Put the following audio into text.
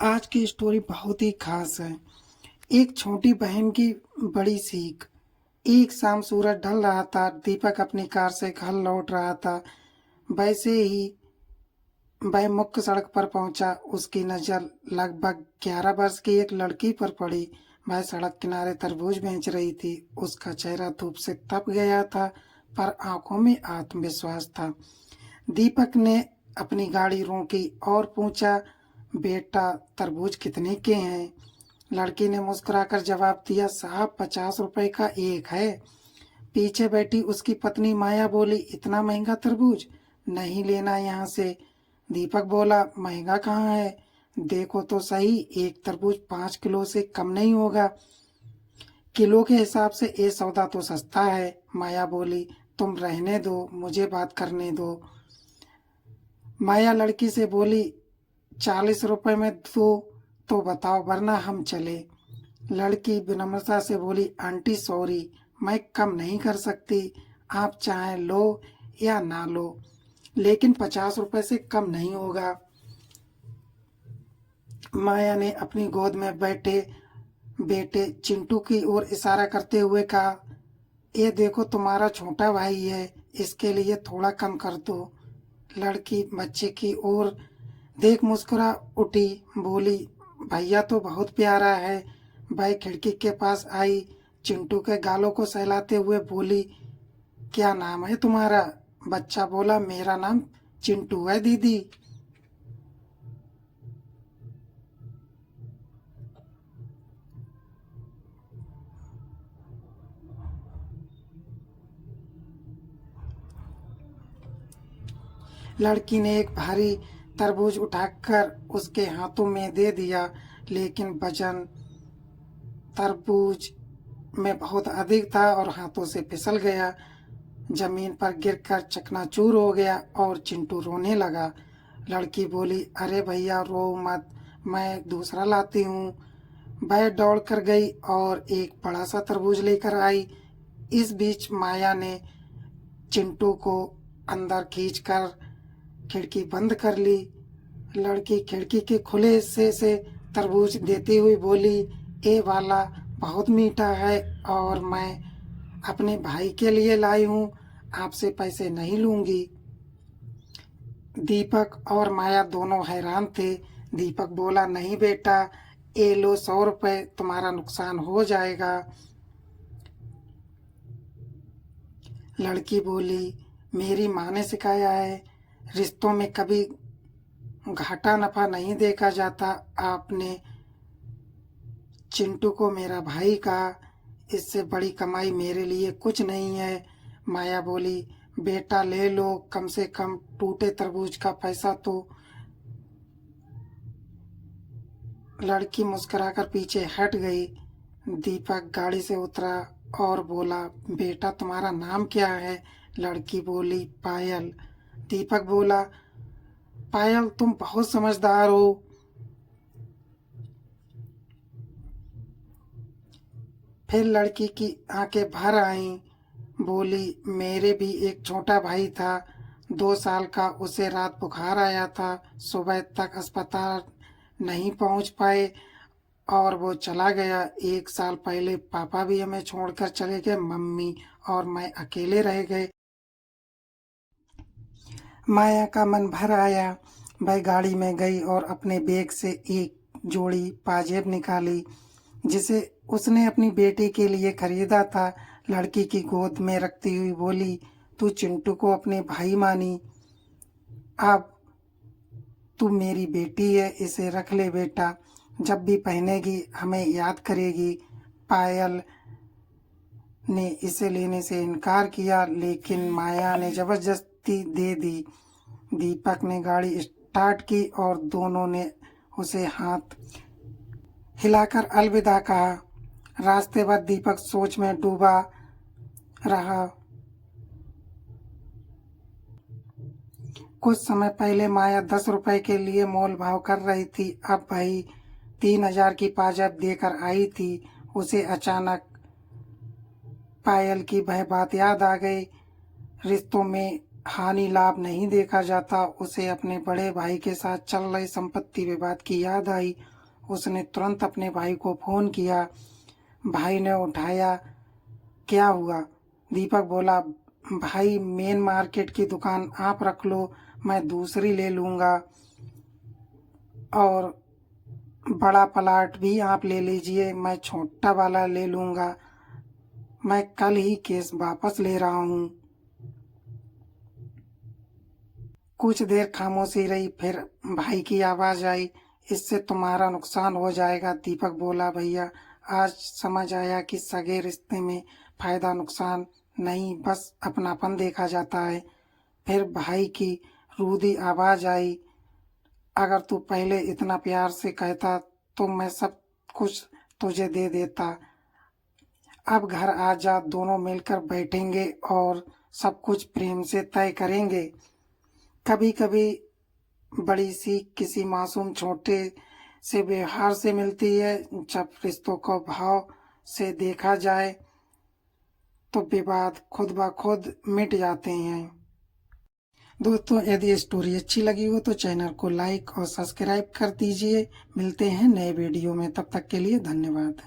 आज की स्टोरी बहुत ही खास है। एक छोटी बहन की बड़ी सीख। एक शाम सूरज ढल रहा था। दीपक अपनी कार से घर लौट रहा था। वैसे ही वह मुख्य सड़क पर पहुंचा। उसकी नजर लगभग 11 वर्ष की एक लड़की पर पड़ी। वह सड़क किनारे तरबूज बेच रही थी। उसका चेहरा धूप से तप गया था, पर आंखों में आत्मविश्वास था। दीपक ने अपनी गाड़ी रोकी और पूछा, बेटा, तरबूज कितने के हैं? लड़की ने मुस्कुराकर जवाब दिया, साहब 50 रुपए का एक है। पीछे बैठी उसकी पत्नी माया बोली, इतना महंगा तरबूज नहीं लेना यहाँ से। दीपक बोला, महंगा कहाँ है, देखो तो सही, एक तरबूज 5 किलो से कम नहीं होगा। किलो के हिसाब से ये सौदा तो सस्ता है। माया बोली, तुम रहने दो, मुझे बात करने दो। माया लड़की से बोली, 40 रुपए में दो तो बताओ, वरना हम चले। लड़की विनम्रता से बोली, आंटी सॉरी, मैं कम नहीं कर सकती। आप चाहे लो या ना लो, लेकिन 50 रुपए से कम नहीं होगा। माया ने अपनी गोद में बैठे बेटे चिंटू की ओर इशारा करते हुए कहा, ये देखो तुम्हारा छोटा भाई है, इसके लिए थोड़ा कम कर दो। लड़की बच्चे की ओर देख मुस्कुरा उठी, बोली, भैया तो बहुत प्यारा है। वह खिड़की के पास आई, चिंटू के गालों को सहलाते हुए बोली, क्या नाम है तुम्हारा? बच्चा बोला, मेरा नाम चिंटू है दीदी। लड़की ने एक भारी तरबूज उठाकर उसके हाथों में दे दिया, लेकिन वजन तरबूज में बहुत अधिक था और हाथों से फिसल गया। जमीन पर गिरकर चकनाचूर हो गया और चिंटू रोने लगा। लड़की बोली, अरे भैया रो मत, मैं दूसरा लाती हूँ। वह दौड़ कर गई और एक बड़ा सा तरबूज लेकर आई। इस बीच माया ने चिंटू को अंदर खींचकर खिड़की बंद कर ली। लड़की खिड़की के खुले हिस्से से तरबूज देती हुई बोली, ये वाला बहुत मीठा है और मैं अपने भाई के लिए लाई हूँ, आपसे पैसे नहीं लूंगी। दीपक और माया दोनों हैरान थे। दीपक बोला, नहीं बेटा, ये लो 100 रुपए, तुम्हारा नुकसान हो जाएगा। लड़की बोली, मेरी माँ ने सिखाया है, रिश्तों में कभी घाटा नफा नहीं देखा जाता। आपने चिंटू को मेरा भाई कहा, इससे बड़ी कमाई मेरे लिए कुछ नहीं है। माया बोली, बेटा ले लो, कम से कम टूटे तरबूज का पैसा तो। लड़की मुस्कुराकर पीछे हट गई। दीपक गाड़ी से उतरा और बोला, बेटा तुम्हारा नाम क्या है? लड़की बोली, पायल। दीपक बोला, पायल तुम बहुत समझदार हो। फिर लड़की की आंखें भर आईं। बोली, मेरे भी एक छोटा भाई था, 2 साल का, उसे रात बुखार आया था, सुबह तक अस्पताल नहीं पहुंच पाए और वो चला गया। 1 साल पहले पापा भी हमें छोड़कर चले गए, मम्मी और मैं अकेले रह गए। माया का मन भर आया। वह गाड़ी में गई और अपने बैग से एक जोड़ी पाजेब निकाली, जिसे उसने अपनी बेटी के लिए खरीदा था। लड़की की गोद में रखती हुई बोली, तू चिंटू को अपने भाई मानी, अब तू मेरी बेटी है, इसे रख ले बेटा, जब भी पहनेगी हमें याद करेगी। पायल ने इसे लेने से इनकार किया, लेकिन माया ने जबरदस्ती दे दी। दीपक ने गाड़ी स्टार्ट की और दोनों ने उसे हाथ हिलाकर अलविदा कहा। रास्ते भर दीपक सोच में डूबा रहा। कुछ समय पहले माया 10 रुपए के लिए मोल भाव कर रही थी, अब भाई 3,000 की पाजब देकर आई थी। उसे अचानक पायल की वह बात याद आ गई। रिश्तों में हानि लाभ नहीं देखा जाता। उसे अपने बड़े भाई के साथ चल रही संपत्ति विवाद की याद आई। उसने तुरंत अपने भाई को फ़ोन किया। भाई ने उठाया। क्या हुआ? दीपक बोला, भाई मेन मार्केट की दुकान आप रख लो, मैं दूसरी ले लूँगा, और बड़ा प्लाट भी आप ले लीजिए, मैं छोटा वाला ले लूँगा, मैं कल ही केस वापस ले रहा हूँ। कुछ देर खामोशी रही, फिर भाई की आवाज़ आई, इससे तुम्हारा नुकसान हो जाएगा। दीपक बोला, भैया आज समझ आया कि सगे रिश्ते में फ़ायदा नुकसान नहीं, बस अपनापन देखा जाता है। फिर भाई की रूधी आवाज़ आई, अगर तू पहले इतना प्यार से कहता तो मैं सब कुछ तुझे दे देता। अब घर आ जा, दोनों मिलकर बैठेंगे और सब कुछ प्रेम से तय करेंगे। कभी कभी बड़ी सीख किसी मासूम छोटे से व्यवहार से मिलती है। जब रिश्तों को भाव से देखा जाए तो विवाद खुद ब खुद मिट जाते हैं। दोस्तों, यदि स्टोरी अच्छी लगी हो तो चैनल को लाइक और सब्सक्राइब कर दीजिए। मिलते हैं नए वीडियो में, तब तक के लिए धन्यवाद।